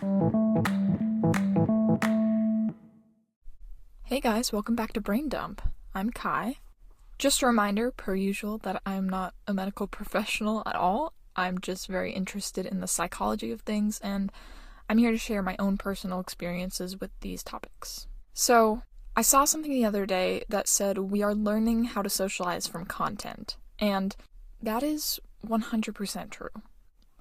Hey guys, welcome back to Brain Dump. I'm Kai. Just a reminder, per usual, that I'm not a medical professional at all. I'm just very interested in the psychology of things, and I'm here to share my own personal experiences with these topics. So, I saw something the other day that said we are learning how to socialize from content, and that is 100% true.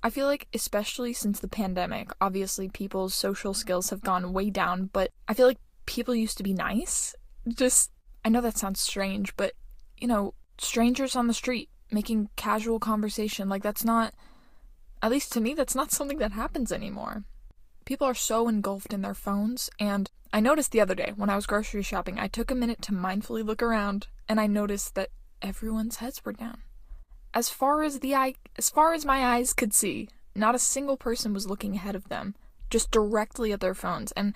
I feel like, especially since the pandemic, obviously people's social skills have gone way down, but I feel like people used to be nice. I know that sounds strange, but, strangers on the street making casual conversation, that's not, at least to me, that's not something that happens anymore. People are so engulfed in their phones, and I noticed the other day when I was grocery shopping, I took a minute to mindfully look around, and I noticed that everyone's heads were down. As far as my eyes could see, not a single person was looking ahead of them, just directly at their phones, and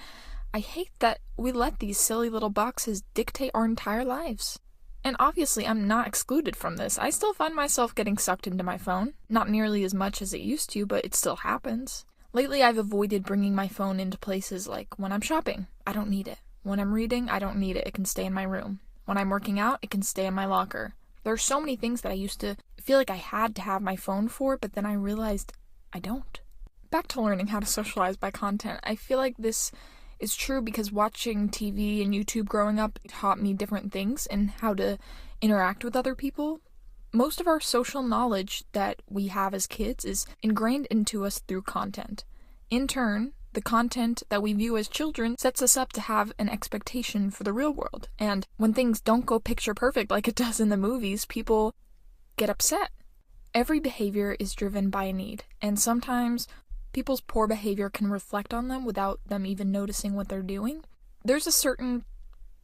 I hate that we let these silly little boxes dictate our entire lives. And obviously, I'm not excluded from this. I still find myself getting sucked into my phone. Not nearly as much as it used to, but it still happens. Lately, I've avoided bringing my phone into places like when I'm shopping. I don't need it. When I'm reading, I don't need it. It can stay in my room. When I'm working out, it can stay in my locker. There are so many things that I used to feel like I had to have my phone for, but then I realized I don't. Back to learning how to socialize by content. I feel like this is true because watching TV and YouTube growing up taught me different things and how to interact with other people. Most of our social knowledge that we have as kids is ingrained into us through content. In turn, the content that we view as children sets us up to have an expectation for the real world. And when things don't go picture perfect like it does in the movies, people get upset. Every behavior is driven by a need, and sometimes people's poor behavior can reflect on them without them even noticing what they're doing. There's a certain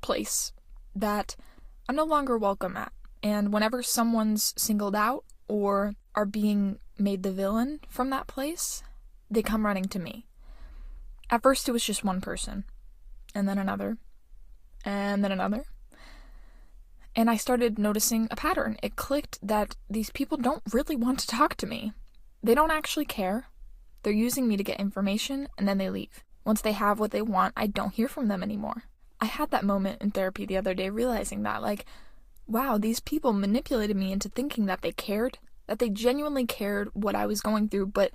place that I'm no longer welcome at, and whenever someone's singled out or are being made the villain from that place, they come running to me. At first it was just one person, and then another, and then another. And I started noticing a pattern. It clicked that these people don't really want to talk to me. They don't actually care. They're using me to get information, and then they leave. Once they have what they want, I don't hear from them anymore. I had that moment in therapy the other day, realizing that, wow, these people manipulated me into thinking that they cared, that they genuinely cared what I was going through, but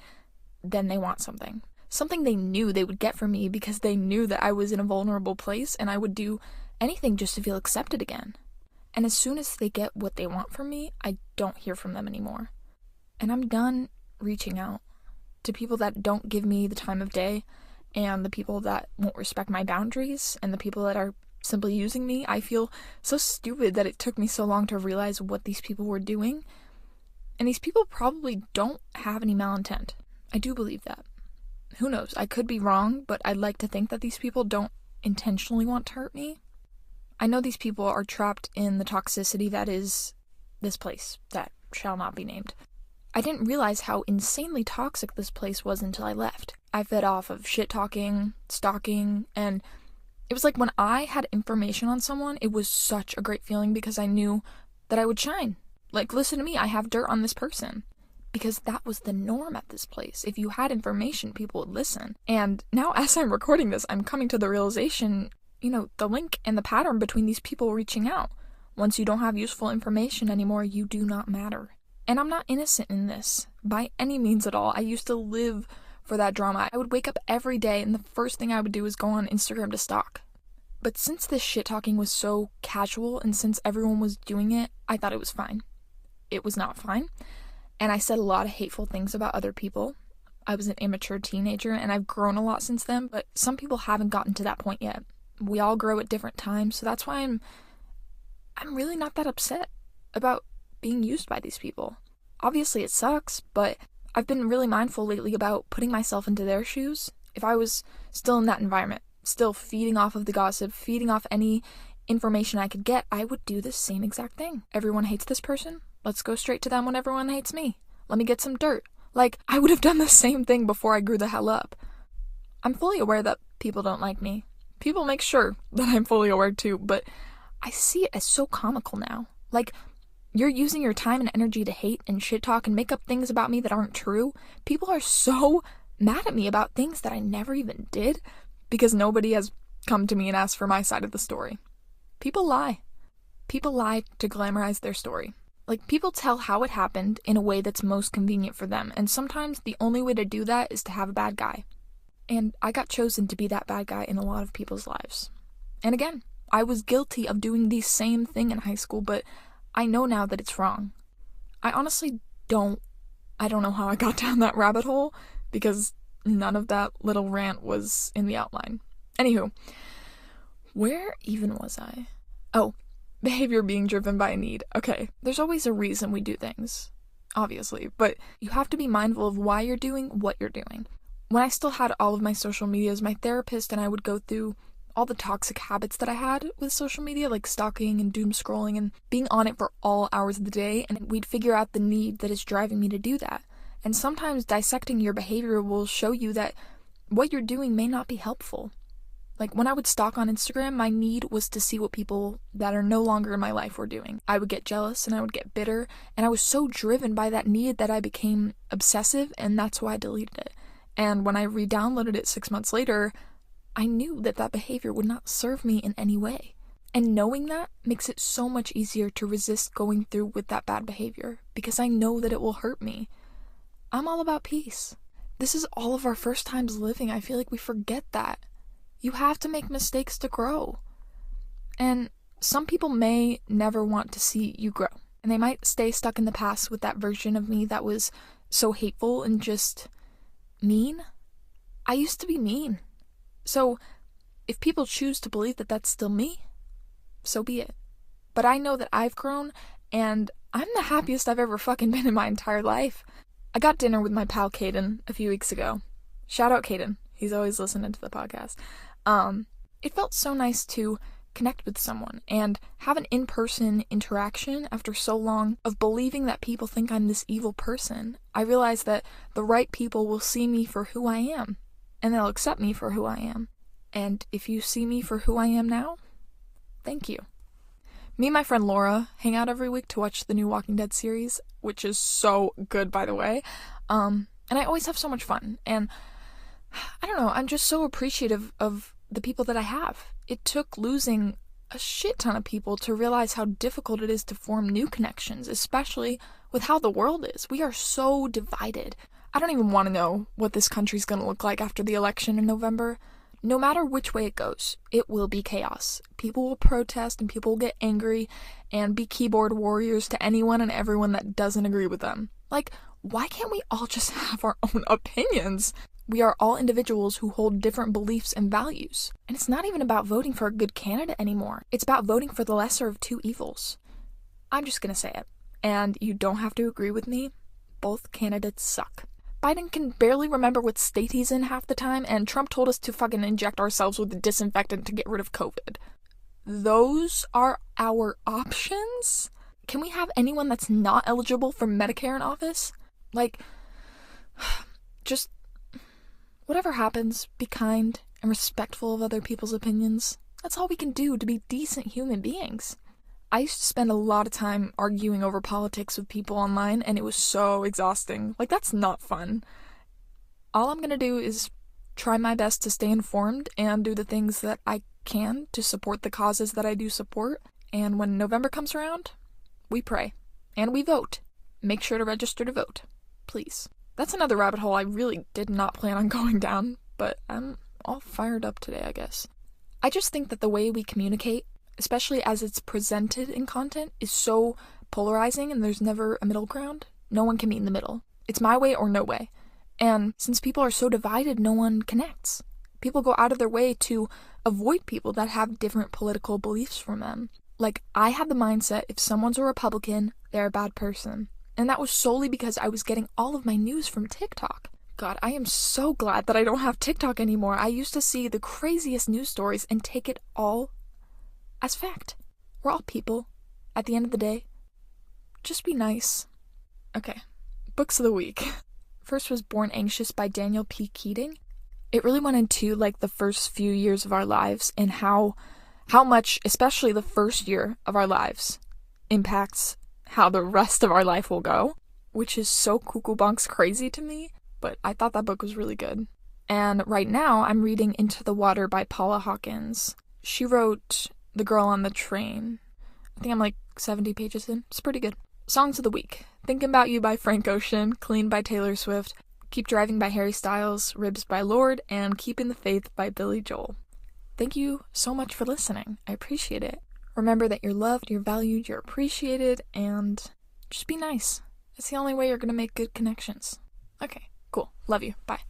then they want something. Something they knew they would get from me because they knew that I was in a vulnerable place, and I would do anything just to feel accepted again. And as soon as they get what they want from me, I don't hear from them anymore. And I'm done reaching out to people that don't give me the time of day, and the people that won't respect my boundaries, and the people that are simply using me. I feel so stupid that it took me so long to realize what these people were doing. And these people probably don't have any malintent. I do believe that. Who knows? I could be wrong, but I'd like to think that these people don't intentionally want to hurt me. I know these people are trapped in the toxicity that is this place that shall not be named. I didn't realize how insanely toxic this place was until I left. I fed off of shit-talking, stalking, and it was like when I had information on someone, it was such a great feeling because I knew that I would shine. Listen to me, I have dirt on this person. Because that was the norm at this place. If you had information, people would listen. And now as I'm recording this, I'm coming to the realization, the link and the pattern between these people reaching out. Once you don't have useful information anymore, you do not matter. And I'm not innocent in this, by any means at all. I used to live for that drama. I would wake up every day, and the first thing I would do is go on Instagram to stalk. But since this shit-talking was so casual, and since everyone was doing it, I thought it was fine. It was not fine. And I said a lot of hateful things about other people. I was an immature teenager, and I've grown a lot since then, but some people haven't gotten to that point yet. We all grow at different times, so that's why I'm really not that upset about being used by these people. Obviously it sucks, but I've been really mindful lately about putting myself into their shoes. If I was still in that environment, still feeding off of the gossip, feeding off any information I could get, I would do the same exact thing. Everyone hates this person? Let's go straight to them when everyone hates me. Let me get some dirt. I would have done the same thing before I grew the hell up. I'm fully aware that people don't like me. People make sure that I'm fully aware too, but I see it as so comical now. You're using your time and energy to hate and shit talk and make up things about me that aren't true. People are so mad at me about things that I never even did because nobody has come to me and asked for my side of the story. People lie. People lie to glamorize their story. Like, people tell how it happened in a way that's most convenient for them, and sometimes the only way to do that is to have a bad guy. And I got chosen to be that bad guy in a lot of people's lives. And again, I was guilty of doing the same thing in high school, but I know now that it's wrong. I honestly don't know how I got down that rabbit hole, because none of that little rant was in the outline. Anywho, where even was I? Oh, behavior being driven by a need. Okay, there's always a reason we do things, obviously, but you have to be mindful of why you're doing what you're doing. When I still had all of my social medias, my therapist and I would go through all the toxic habits that I had with social media, like stalking and doom scrolling and being on it for all hours of the day, and we'd figure out the need that is driving me to do that. And sometimes dissecting your behavior will show you that what you're doing may not be helpful. Like, when I would stalk on Instagram, my need was to see what people that are no longer in my life were doing. I would get jealous and I would get bitter, and I was so driven by that need that I became obsessive, and that's why I deleted it. And when I re-downloaded it 6 months later, I knew that that behavior would not serve me in any way. And knowing that makes it so much easier to resist going through with that bad behavior, because I know that it will hurt me. I'm all about peace. This is all of our first times living. I feel like we forget that. You have to make mistakes to grow. And some people may never want to see you grow. And they might stay stuck in the past with that version of me that was so hateful and just mean. I used to be mean. So if people choose to believe that that's still me, so be it. But I know that I've grown, and I'm the happiest I've ever fucking been in my entire life. I got dinner with my pal Caden a few weeks ago. Shout out Caden. He's always listening to the podcast. It felt so nice to connect with someone and have an in-person interaction after so long of believing that people think I'm this evil person. I realized that the right people will see me for who I am, and they'll accept me for who I am. And if you see me for who I am now, thank you. Me and my friend Laura hang out every week to watch the new Walking Dead series, which is so good, by the way. And I always have so much fun. And I don't know, I'm just so appreciative of the people that I have. It took losing a shit ton of people to realize how difficult it is to form new connections, especially with how the world is. We are so divided. I don't even want to know what this country's going to look like after the election in November. No matter which way it goes, it will be chaos. People will protest and people will get angry and be keyboard warriors to anyone and everyone that doesn't agree with them. Like, why can't we all just have our own opinions? We are all individuals who hold different beliefs and values. And it's not even about voting for a good candidate anymore. It's about voting for the lesser of two evils. I'm just gonna say it. And you don't have to agree with me. Both candidates suck. Biden can barely remember what state he's in half the time, and Trump told us to fucking inject ourselves with a disinfectant to get rid of COVID. Those are our options? Can we have anyone that's not eligible for Medicare in office? Like, just whatever happens, be kind and respectful of other people's opinions. That's all we can do to be decent human beings. I used to spend a lot of time arguing over politics with people online, and it was so exhausting. Like, that's not fun. All I'm gonna do is try my best to stay informed and do the things that I can to support the causes that I do support. And when November comes around, we pray. And we vote. Make sure to register to vote. Please. That's another rabbit hole I really did not plan on going down, but I'm all fired up today, I guess. I just think that the way we communicate, especially as it's presented in content, is so polarizing and there's never a middle ground. No one can meet in the middle. It's my way or no way. And since people are so divided, no one connects. People go out of their way to avoid people that have different political beliefs from them. Like, I had the mindset, if someone's a Republican, they're a bad person. And that was solely because I was getting all of my news from TikTok. God, I am so glad that I don't have TikTok anymore. I used to see the craziest news stories and take it all as fact. We're all people. At the end of the day, just be nice. Okay, books of the week. First was Born Anxious by Daniel P. Keating. It really went into, like, the first few years of our lives and how much, especially the first year of our lives, impacts how the rest of our life will go, which is so cuckoo bonks crazy to me. but I thought that book was really good. And right now, I'm reading Into the Water by Paula Hawkins. She wrote The Girl on the Train. I think I'm like 70 pages in. It's pretty good. Songs of the week. Thinking About You by Frank Ocean, Clean by Taylor Swift, Keep Driving by Harry Styles, Ribs by Lorde, and Keeping the Faith by Billy Joel. Thank you so much for listening. I appreciate it. Remember that you're loved, you're valued, you're appreciated, and just be nice. It's the only way you're going to make good connections. Okay, cool. Love you. Bye.